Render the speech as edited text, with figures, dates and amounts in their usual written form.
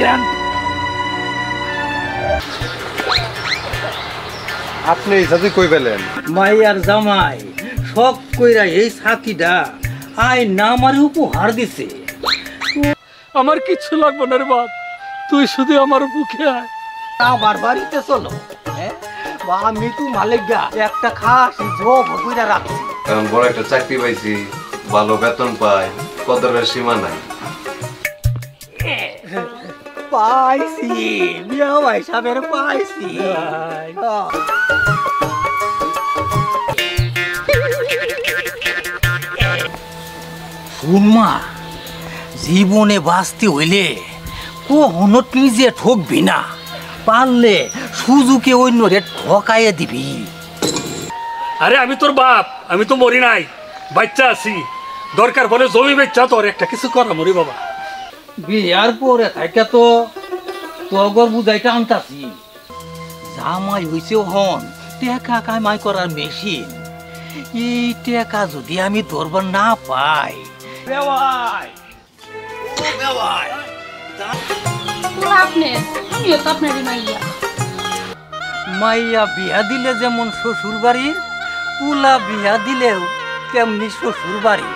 দেন। আপনি এই সাথে কই পেলেন? মাইয়ার জামাই শখ কইরা এই সাকিটা আই না আমারে উপহার দিছে। আমার কিচ্ছু লাগবে না রে বাপ, তুই শুধু আমার বুকে আয়। আমার বাড়িতে চলো, হ্যাঁ বা আমি তো মালিকা একটা খাসি জব কইরা রাখছি। কারণ বড় একটা চাকরি পাইছি, ভালো বেতন পাই, কদরের সীমা নাই। পাইছি বিয়া ভাই সাহেবের পাইছি। শুনমা, জীবনে বাঁচতে হইলে কখনো নিজে ঠকবি না, পারলে সুযোগে অন্যরে ঠকাইয়ে দিবি। আরে আমি তোর বাপ, আমি তো মরি নাই, বাচ্চা আছি। দরকার বলে জমি বেচা তোর একটা কিছু করা মরি বাবা। বিয়ার পরে থাকে তো তগর বুঝাইটা আনতাছি, জামাই হইছে হন টেকা কামাই করার মেশিন। এই টেকা যদি আমি ধরবার না পাই, বেওয়াই ও বেওয়াই, আমিও তো আপনারই মাইয়া। মাইয়া বিয়া দিলে যেমন শ্বশুর বাড়ির, পুলা বিয়া দিলেও তেমনি শ্বশুর বাড়ি।